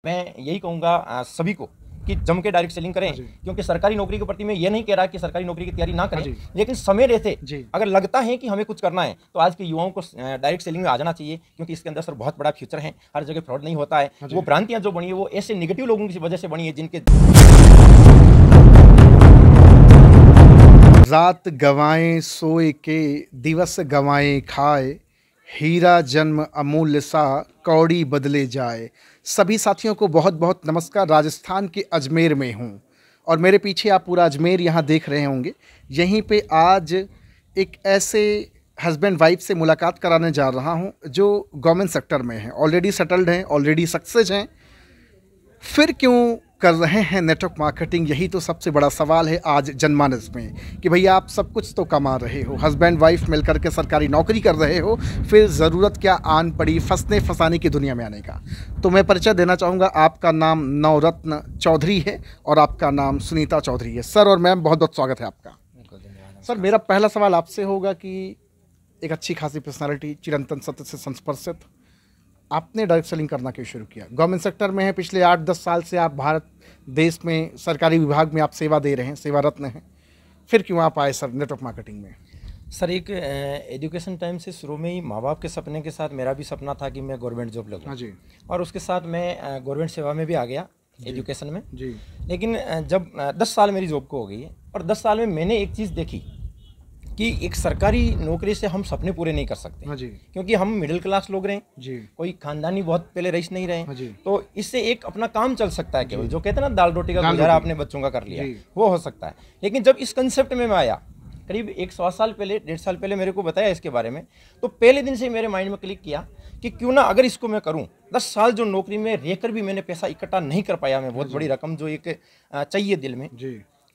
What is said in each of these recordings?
मैं यही कहूँगा सभी को कि जम के डायरेक्ट सेलिंग करें, क्योंकि सरकारी नौकरी के प्रति मैं ये नहीं कह रहा कि सरकारी नौकरी की तैयारी ना करें, लेकिन समय रहते अगर लगता है कि हमें कुछ करना है तो आज के युवाओं को डायरेक्ट सेलिंग में आ जाना चाहिए, क्योंकि इसके अंदर सर बहुत बड़ा फ्यूचर है। हर जगह फ्रॉड नहीं होता है। वो भ्रांतियां जो बनी है वो ऐसे निगेटिव लोगों की वजह से बनी है जिनके रात गवाएं सोए के दिवस गवाएं खाए, हीरा जन्म अमूल्य सा कौड़ी बदले जाए। सभी साथियों को बहुत बहुत नमस्कार। राजस्थान के अजमेर में हूँ और मेरे पीछे आप पूरा अजमेर यहाँ देख रहे होंगे। यहीं पे आज एक ऐसे हस्बैंड वाइफ से मुलाकात कराने जा रहा हूँ जो गवर्नमेंट सेक्टर में हैं, ऑलरेडी सेटल्ड हैं, ऑलरेडी सक्सेस हैं। फिर क्यों कर रहे हैं नेटवर्क मार्केटिंग, यही तो सबसे बड़ा सवाल है आज जनमानस में कि भैया आप सब कुछ तो कमा रहे हो, हस्बैंड वाइफ मिलकर के सरकारी नौकरी कर रहे हो, फिर ज़रूरत क्या आन पड़ी फंसने फंसाने की दुनिया में आने का। तो मैं परिचय देना चाहूँगा। आपका नाम नवरत्न चौधरी है और आपका नाम सुनीता चौधरी है। सर और मैम बहुत बहुत स्वागत है आपका। सर मेरा पहला सवाल आपसे होगा कि एक अच्छी खासी पर्सनैलिटी, चिरंतन सत्य से संस्पर्शित, आपने डायरेक्ट सेलिंग करना क्यों शुरू किया? गवर्नमेंट सेक्टर में है, पिछले 8-10 साल से आप भारत देश में सरकारी विभाग में आप सेवा दे रहे हैं, सेवा रत्न हैं, फिर क्यों आप आए सर नेटवर्क मार्केटिंग में? सर एक एजुकेशन टाइम से शुरू में ही माँ बाप के सपने के साथ मेरा भी सपना था कि मैं गवर्नमेंट जॉब लगूँ। हाँ जी। और उसके साथ मैं गवर्नमेंट सेवा में भी आ गया एजुकेशन में जी। लेकिन जब 10 साल मेरी जॉब को हो गई है और 10 साल में मैंने एक चीज़ देखी कि एक सरकारी नौकरी से हम सपने पूरे नहीं कर सकते। हाँ जी। क्योंकि हम मिडिल क्लास लोग रहे जी। कोई खानदानी बहुत पहले रईस नहीं रहे। हाँ जी। तो इससे एक अपना काम चल सकता है, केवल जो कहते हैं ना दाल रोटी का गुजारा अपने बच्चों का कर लिया, वो हो सकता है। लेकिन जब इस कंसेप्ट में मैं आया करीब 1 साल पहले, 1.5 साल पहले मेरे को बताया इसके बारे में, तो पहले दिन से मेरे माइंड में क्लिक किया कि क्यों ना अगर इसको मैं करूं। 10 साल जो नौकरी में रहकर भी मैंने पैसा इकट्ठा नहीं कर पाया, मैं बहुत बड़ी रकम जो एक चाहिए दिल में,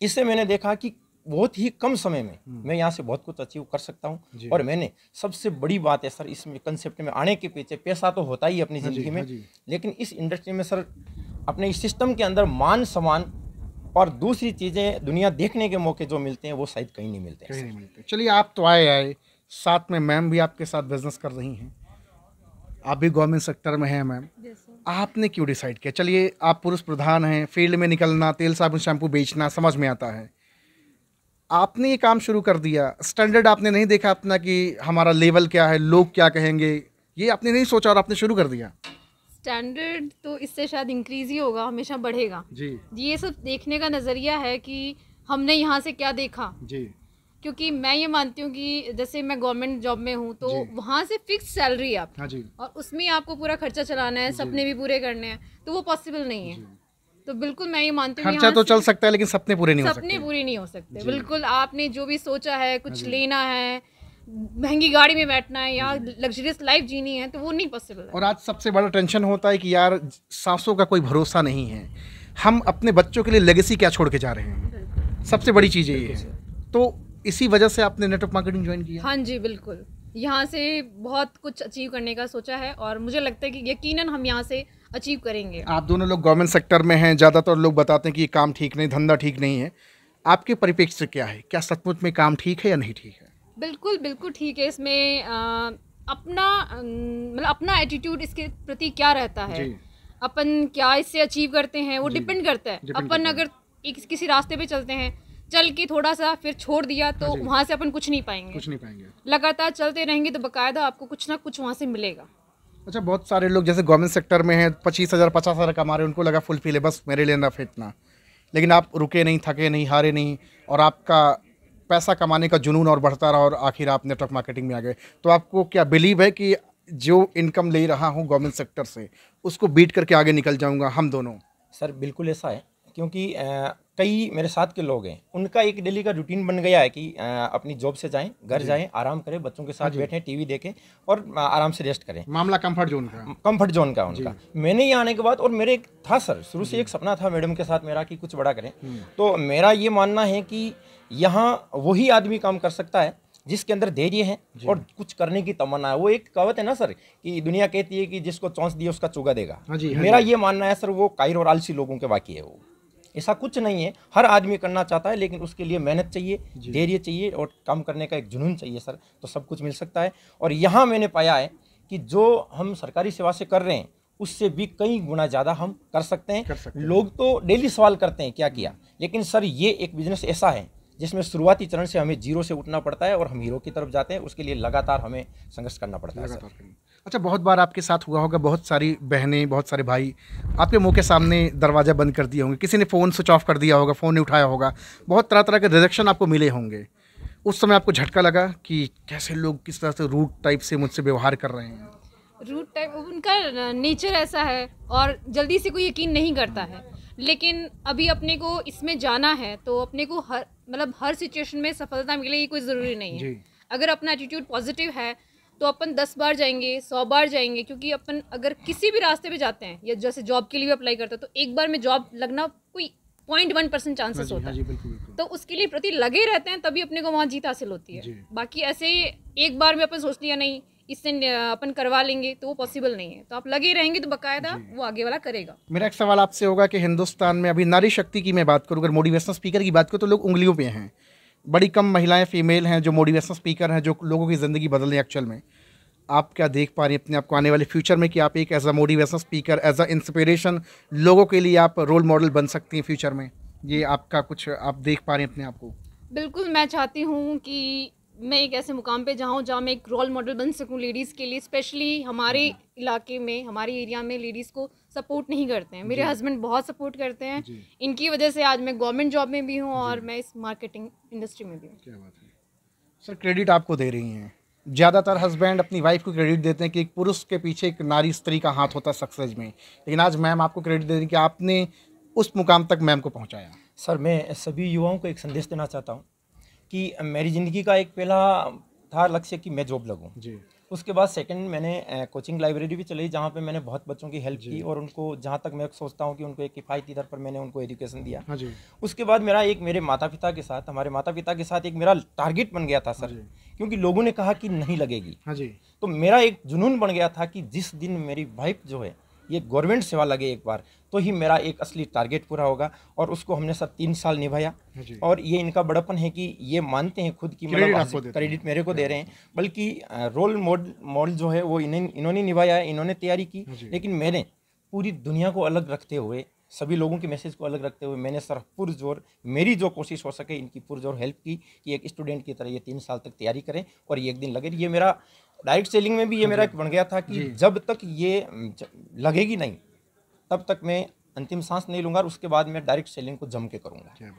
इससे मैंने देखा कि बहुत ही कम समय में मैं यहाँ से बहुत कुछ अचीव कर सकता हूँ। और मैंने सबसे बड़ी बात है सर, इसमें कंसेप्ट में आने के पीछे पैसा तो होता ही अपनी ज़िंदगी में, लेकिन इस इंडस्ट्री में सर अपने इस सिस्टम के अंदर मान सम्मान और दूसरी चीज़ें दुनिया देखने के मौके जो मिलते हैं वो शायद कहीं नहीं मिलते। चलिए आप तो आए, साथ में मैम भी आपके साथ बिजनेस कर रही हैं, आप भी गवर्नमेंट सेक्टर में हैं मैम। आपने क्यों डिसाइड किया? चलिए आप पुरुष प्रधान हैं, फील्ड में निकलना, तेल साबुन शैम्पू बेचना समझ में आता है, आपने ये काम शुरू कर दिया। स्टैंडर्ड आपने नहीं देखा अपना कि हमारा लेवल क्या है, लोग क्या कहेंगे, ये आपने नहीं सोचा और आपने शुरू कर दिया। स्टैंडर्ड तो इससे शायद इंक्रीज ही होगा, हमेशा बढ़ेगा जी। ये सब देखने का नज़रिया है कि हमने यहाँ से क्या देखा जी। क्योंकि मैं ये मानती हूँ कि जैसे मैं गवर्नमेंट जॉब में हूँ तो वहाँ से फिक्स सैलरी है आपकी। हाँ जी। और उसमें आपको पूरा खर्चा चलाना है, सपने भी पूरे करने हैं, तो वो पॉसिबल नहीं है। तो बिल्कुल मैं ये मानती हूँ खर्चा तो चल सकता है लेकिन सपने पूरे नहीं हो सकते। सपने पूरे नहीं हो सकते बिल्कुल। आपने जो भी सोचा है, कुछ लेना है, महंगी गाड़ी में बैठना है या लग्जरियस लाइफ जीनी है, तो वो नहीं पॉसिबल है। और आज सबसे बड़ा टेंशन होता है कि यार सांसों का कोई भरोसा नहीं है, हम अपने बच्चों के लिए लेगेसी क्या छोड़ के जा रहे हैं, सबसे बड़ी चीज़ ये है। तो इसी वजह से आपने नेटवर्क मार्केटिंग ज्वाइन किया? हाँ जी बिल्कुल, यहाँ से बहुत कुछ अचीव करने का सोचा है और मुझे लगता है कि यकीनन हम यहाँ से अचीव करेंगे। आप दोनों लोग गवर्नमेंट सेक्टर में हैं, ज़्यादातर लोग बताते हैं कि ये काम ठीक नहीं, धंधा ठीक नहीं है, आपके परिप्रेक्ष्य से क्या है? क्या सचमुच में काम ठीक है या नहीं ठीक है? बिल्कुल बिल्कुल ठीक है। इसमें अपना मतलब अपना एटीट्यूड इसके प्रति क्या रहता है, अपन क्या इससे अचीव करते हैं, वो डिपेंड करता है। अपन अगर किसी रास्ते पे चलते हैं, चल के थोड़ा सा फिर छोड़ दिया तो वहाँ से अपन कुछ नहीं पाएंगे। लगातार चलते रहेंगे तो बकायदा आपको कुछ ना कुछ वहाँ से मिलेगा। अच्छा, बहुत सारे लोग जैसे गवर्नमेंट सेक्टर में हैं, 25,000 50,000 कमा रहे हैं, उनको लगा फुल फिल है, बस मेरे लिए नफ इतना, लेकिन आप रुके नहीं, थके नहीं, हारे नहीं और आपका पैसा कमाने का जुनून और बढ़ता रहा और आखिर आप नेटवर्क मार्केटिंग में आ गए। तो आपको क्या बिलीव है कि जो इनकम ले रहा हूँ गवर्नमेंट सेक्टर से उसको बीट करके आगे निकल जाऊँगा हम दोनों? सर बिल्कुल ऐसा है, क्योंकि कई मेरे साथ के लोग हैं, उनका एक डेली का रूटीन बन गया है कि अपनी जॉब से जाएं, घर जाएं, आराम करें, बच्चों के साथ बैठें, टीवी देखें और आराम से रेस्ट करें। मामला कंफर्ट जोन का उनका। मैंने यहाँ आने के बाद, और मेरे था सर शुरू से एक सपना था मैडम के साथ मेरा कि कुछ बड़ा करें। तो मेरा ये मानना है कि यहाँ वही आदमी काम कर सकता है जिसके अंदर धैर्य है और कुछ करने की तमन्ना है। वो एक कहावत है ना सर कि दुनिया कहती है कि जिसको चौंस दिए उसका चुगा देगा। मेरा ये मानना है सर, वो कायर और आलसी लोगों के बाकी है। वो ऐसा कुछ नहीं है, हर आदमी करना चाहता है, लेकिन उसके लिए मेहनत चाहिए, धैर्य चाहिए और काम करने का एक जुनून चाहिए सर, तो सब कुछ मिल सकता है। और यहाँ मैंने पाया है कि जो हम सरकारी सेवा से कर रहे हैं उससे भी कई गुना ज़्यादा हम कर सकते हैं। लोग तो डेली सवाल करते हैं क्या किया, लेकिन सर ये एक बिजनेस ऐसा है जिसमें शुरुआती चरण से हमें जीरो से उठना पड़ता है और हम हीरो की तरफ जाते हैं। उसके लिए लगातार हमें संघर्ष करना पड़ता है सर। अच्छा, बहुत बार आपके साथ हुआ होगा, बहुत सारी बहनें, बहुत सारे भाई आपके मुंह के सामने दरवाज़ा बंद कर दिए होंगे, किसी ने फ़ोन स्विच ऑफ कर दिया होगा, फ़ोन नहीं उठाया होगा, बहुत तरह तरह के रिजेक्शन आपको मिले होंगे। उस समय आपको झटका लगा कि कैसे लोग किस तरह से रूड टाइप से मुझसे व्यवहार कर रहे हैं? रूट टाइप उनका नेचर ऐसा है और जल्दी से कोई यकीन नहीं करता है। लेकिन अभी अपने को इसमें जाना है तो अपने को हर सिचुएशन में सफलता मिले ये कोई ज़रूरी नहीं है। अगर अपना एटीट्यूड पॉजिटिव है तो अपन 10 बार जाएंगे, 100 बार जाएंगे, क्योंकि अपन अगर किसी भी रास्ते पे जाते हैं या जैसे जॉब के लिए भी अप्लाई करते हैं तो एक बार में जॉब लगना कोई 0.1% चांसेस होता है। तो उसके लिए प्रति लगे रहते हैं तभी अपने को वहाँ जीत हासिल होती है। बाकी ऐसे एक बार में अपन सोच लिया नहीं इससे अपन करवा लेंगे तो वो पॉसिबल नहीं है। तो आप लगे रहेंगे तो बकायदा वो आगे वाला करेगा। मेरा एक सवाल आपसे होगा कि हिंदुस्तान में अभी नारी शक्ति की मैं बात करूँ, अगर मोटिवेशनल स्पीकर की बात करूँ तो लोग उंगलियों पे हैं। बड़ी कम महिलाएं फीमेल हैं जो मोटिवेशनल स्पीकर हैं, जो लोगों की ज़िंदगी बदल रही है एक्चुअल में। आप क्या देख पा रही हैं अपने आप को आने वाले फ्यूचर में कि आप एक as a motivational speaker, as a inspiration लोगों के लिए आप रोल मॉडल बन सकती हैं फ्यूचर में? ये आपका कुछ आप देख पा रहे हैं अपने आप को? बिल्कुल, मैं चाहती हूँ कि मैं एक ऐसे मुकाम पे जाऊँ जहाँ मैं एक रोल मॉडल बन सकूँ लेडीज़ के लिए। स्पेशली हमारे इलाके में, हमारे एरिया में लेडीज़ को सपोर्ट नहीं करते हैं। मेरे हस्बैंड बहुत सपोर्ट करते हैं, इनकी वजह से आज मैं गवर्नमेंट जॉब में भी हूँ और मैं इस मार्केटिंग इंडस्ट्री में भी हूँ। क्या बात है सर, क्रेडिट आपको दे रही हैं। ज़्यादातर हस्बैंड अपनी वाइफ को क्रेडिट देते हैं कि एक पुरुष के पीछे एक नारी स्त्री का हाथ होता है सक्सेस में, लेकिन आज मैम आपको क्रेडिट दे रही हैं कि आपने उस मुकाम तक मैम को पहुँचाया। सर, मैं सभी युवाओं को एक संदेश देना चाहता हूँ कि मेरी ज़िंदगी का एक पहला था लक्ष्य कि मैं जॉब लगूँ जी। उसके बाद सेकंड मैंने कोचिंग लाइब्रेरी भी चलाई जहाँ पे मैंने बहुत बच्चों की हेल्प की और उनको जहाँ तक मैं सोचता हूँ कि उनको एक किफ़ायती दर पर मैंने उनको एजुकेशन दिया। हाँ जी। उसके बाद मेरा एक मेरे माता पिता के साथ, हमारे माता पिता के साथ एक मेरा टारगेट बन गया था सर, क्योंकि लोगों ने कहा कि नहीं लगेगी। हाँ जी। तो मेरा एक जुनून बन गया था कि जिस दिन मेरी वाइफ जो है ये गवर्नमेंट सेवा लगे एक बार तो ही मेरा एक असली टारगेट पूरा होगा। और उसको हमने सर 3 साल निभाया और ये इनका बड़प्पन है कि ये मानते हैं खुद की, मतलब क्रेडिट मेरे को दे रहे हैं, बल्कि रोल मॉडल जो है वो इन्होंने निभाया है, इन्होंने तैयारी की। लेकिन मैंने पूरी दुनिया को अलग रखते हुए, सभी लोगों के मैसेज को अलग रखते हुए मैंने सर पुरजोर, मेरी जो कोशिश हो सके इनकी पुरजोर हेल्प की कि एक स्टूडेंट की तरह ये 3 साल तक तैयारी करें और ये एक दिन लगे। ये मेरा डायरेक्ट सेलिंग में भी ये मेरा बन गया था कि जब तक ये लगेगी नहीं तब तक मैं अंतिम सांस नहीं लूंगा और उसके बाद मैं डायरेक्ट सेलिंग को जम के करूंगा।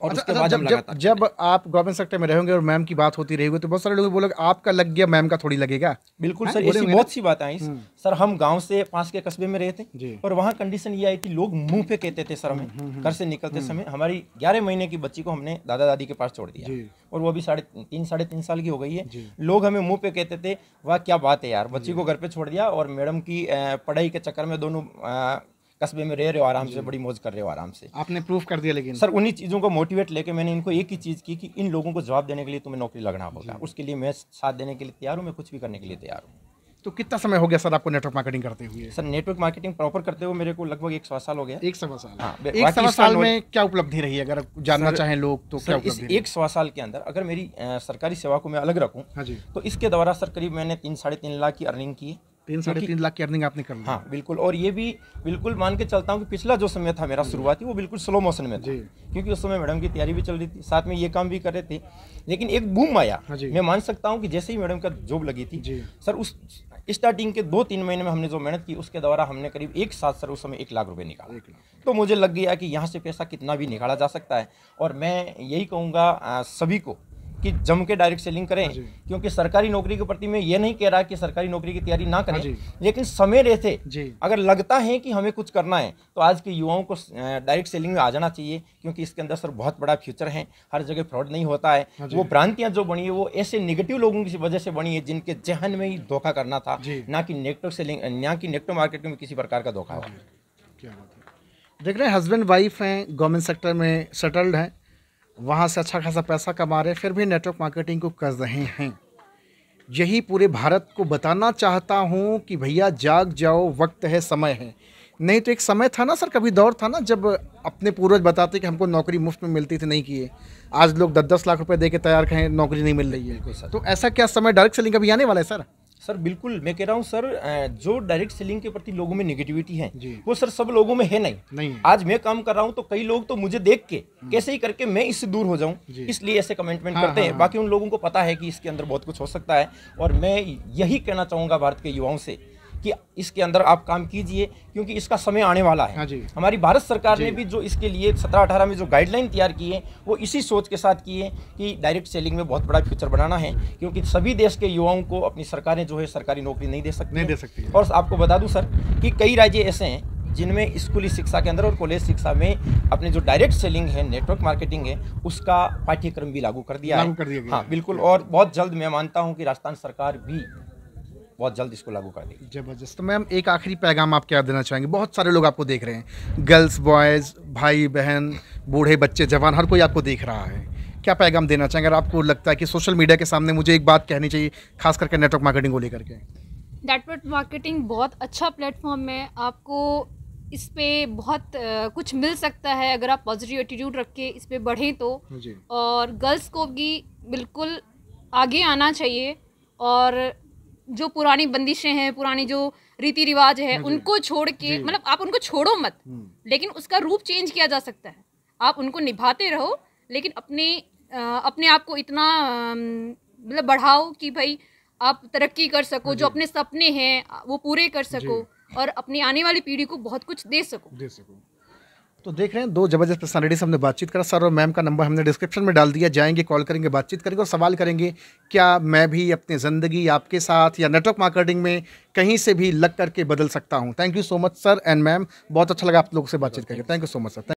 और उसके बाद जब आप गवर्नमेंट सेक्टर में रहेंगे और मैम की बात होती रहेगी तो बहुत सारे लोग बोलेंगे आपका लग गया, मैम का थोड़ी लगेगा। बिल्कुल सर, ऐसी बहुत सी बातें आई सर। हम गांव से पास के कस्बे में रहे थे और वहाँ कंडीशन ये आई थी, लोग मुंह पे कहते थे सर हमें घर से निकलते समय। हमारी 11 महीने की बच्ची को हमने दादा दादी के पास छोड़ दिया और वो अभी 3.5 साल की हो गई है। लोग हमें मुँह पे कहते थे वाह क्या बात है यार, बच्ची को घर पे छोड़ दिया और मैडम की पढ़ाई के चक्कर में दोनों कस्बे में रह रहे हो आराम से, बड़ी मौज कर रहे हो आराम से। आपने प्रूफ कर दिया। लेकिन सर उन्हीं चीज़ों को मोटिवेट लेके मैंने इनको एक ही चीज़ की कि इन लोगों को जवाब देने के लिए तुम्हें नौकरी लगना होगा। उसके लिए मैं साथ देने के लिए तैयार हूँ, मैं कुछ भी करने के लिए तैयार हूँ। तो कितना समय हो गया सर आपको नेटवर्क मार्केटिंग करते हुए? सर नेटवर्क मार्केटिंग प्रॉपर करते हुए मेरे को लगभग 1 सवा साल हो गया। 1 सवा साल? हाँ। 1 सवा साल में क्या उपलब्धि रही, अगर जानना चाहें लोग तो? क्या इस 1 सवा साल के अंदर अगर मेरी सरकारी सेवा को मैं अलग रखूँ तो इसके द्वारा सर करीब मैंने 3-3.5 लाख की अर्निंग की है। 3-3.5 लाख की अर्निंग आपने कर ली? हाँ बिल्कुल। और ये भी बिल्कुल मान के चलता हूँ कि पिछला जो समय था मेरा शुरुआती वो बिल्कुल स्लो मोशन में था, क्योंकि उस समय मैडम की तैयारी भी चल रही थी, साथ में ये काम भी कर रहे थे। लेकिन एक बूम आया, मैं मान सकता हूँ कि जैसे ही मैडम का जॉब लगी थी सर, उस स्टार्टिंग के 2-3 महीने में हमने जो मेहनत की उसके द्वारा हमने करीब एक साथ सर उस समय 1 लाख रुपए निकाला। तो मुझे लग गया कि यहाँ से पैसा कितना भी निकाला जा सकता है। और मैं यही कहूँगा सभी को कि जम के डायरेक्ट सेलिंग करें, क्योंकि सरकारी नौकरी के प्रति मैं ये नहीं कह रहा कि सरकारी नौकरी की तैयारी ना करें, लेकिन समय रहते अगर लगता है कि हमें कुछ करना है तो आज के युवाओं को डायरेक्ट सेलिंग में आ जाना चाहिए, क्योंकि इसके अंदर सर बहुत बड़ा फ्यूचर है। हर जगह फ्रॉड नहीं होता है। वो भ्रांतियां जो बनी है वो ऐसे निगेटिव लोगों की वजह से बनी है जिनके जहन में ही धोखा करना था, ना कि नेटवर्क सेलिंग, ना कि नेटवर्क मार्केटिंग में किसी प्रकार का धोखा हुआ। क्या बात है। देख रहे हैं हस्बैंड वाइफ हैं, गवर्नमेंट सेक्टर में सेटल्ड हैं, वहाँ से अच्छा खासा पैसा कमा रहे, फिर भी नेटवर्क मार्केटिंग को कर रहे हैं। यही पूरे भारत को बताना चाहता हूँ कि भैया जाग जाओ, वक्त है, समय है। नहीं तो एक समय था ना सर, कभी दौर था ना जब अपने पूर्वज बताते कि हमको नौकरी मुफ्त में मिलती थी, नहीं किए। आज लोग 10-10 लाख रुपए दे के तैयार कहें नौकरी नहीं मिल रही है। तो ऐसा क्या समय डायरेक्ट सेलिंग कभी आने वाला है सर? सर बिल्कुल, मैं कह रहा हूँ सर, जो डायरेक्ट सेलिंग के प्रति लोगों में नेगेटिविटी है वो सर सब लोगों में है नहीं। आज मैं काम कर रहा हूँ तो कई लोग तो मुझे देख के कैसे ही करके मैं इससे दूर हो जाऊं, इसलिए ऐसे कमेंटमेंट करते हैं। बाकी उन लोगों को पता है कि इसके अंदर बहुत कुछ हो सकता है, और मैं यही कहना चाहूँगा भारत के युवाओं से कि इसके अंदर आप काम कीजिए, क्योंकि इसका समय आने वाला है। हमारी भारत सरकार ने भी जो इसके लिए 17-18 में जो गाइडलाइन तैयार की है वो इसी सोच के साथ की है कि डायरेक्ट सेलिंग में बहुत बड़ा फ्यूचर बनाना है, क्योंकि सभी देश के युवाओं को अपनी सरकारें जो है सरकारी नौकरी नहीं दे सकती। और आपको बता दूं सर कि कई राज्य ऐसे हैं जिनमें स्कूली शिक्षा के अंदर और कॉलेज शिक्षा में अपने जो डायरेक्ट सेलिंग है, नेटवर्क मार्केटिंग है, उसका पाठ्यक्रम भी लागू कर दिया है। हाँ बिल्कुल, और बहुत जल्द मैं मानता हूँ कि राजस्थान सरकार भी बहुत जल्द इसको लागू कर देगी। जबरदस्त। तो मैम एक आखिरी पैगाम आप क्या देना चाहेंगे? बहुत सारे लोग आपको देख रहे हैं, गर्ल्स बॉयज़, भाई बहन, बूढ़े बच्चे, जवान, हर कोई आपको देख रहा है। क्या पैगाम देना चाहेंगे अगर आपको लगता है कि सोशल मीडिया के सामने मुझे एक बात कहनी चाहिए, खास करके नेटवर्क मार्केटिंग को लेकर के? नेटवर्क मार्केटिंग बहुत अच्छा प्लेटफॉर्म है, आपको इस पे बहुत कुछ मिल सकता है अगर आप पॉजिटिव एटीट्यूड रख के इस पे बढ़ें तो। और गर्ल्स को भी बिल्कुल आगे आना चाहिए, और जो पुरानी बंदिशें हैं, पुरानी जो रीति रिवाज है, उनको छोड़ के, मतलब आप उनको छोड़ो मत, लेकिन उसका रूप चेंज किया जा सकता है। आप उनको निभाते रहो, लेकिन अपने आप को इतना मतलब बढ़ाओ कि भाई आप तरक्की कर सको, जो अपने सपने हैं वो पूरे कर सको, और अपनी आने वाली पीढ़ी को बहुत कुछ दे सको। तो देख रहे हैं, दो जबरदस्त पर्सनालिटी से हमने बातचीत करा। सर और मैम का नंबर हमने डिस्क्रिप्शन में डाल दिया, जाएंगे, कॉल करेंगे, बातचीत करेंगे और सवाल करेंगे क्या मैं भी अपनी ज़िंदगी आपके साथ या नेटवर्क मार्केटिंग में कहीं से भी लग करके बदल सकता हूं। Thank you so much sir and ma'am, बहुत अच्छा लगा आप लोगों से बातचीत करके। Thank you so much sir.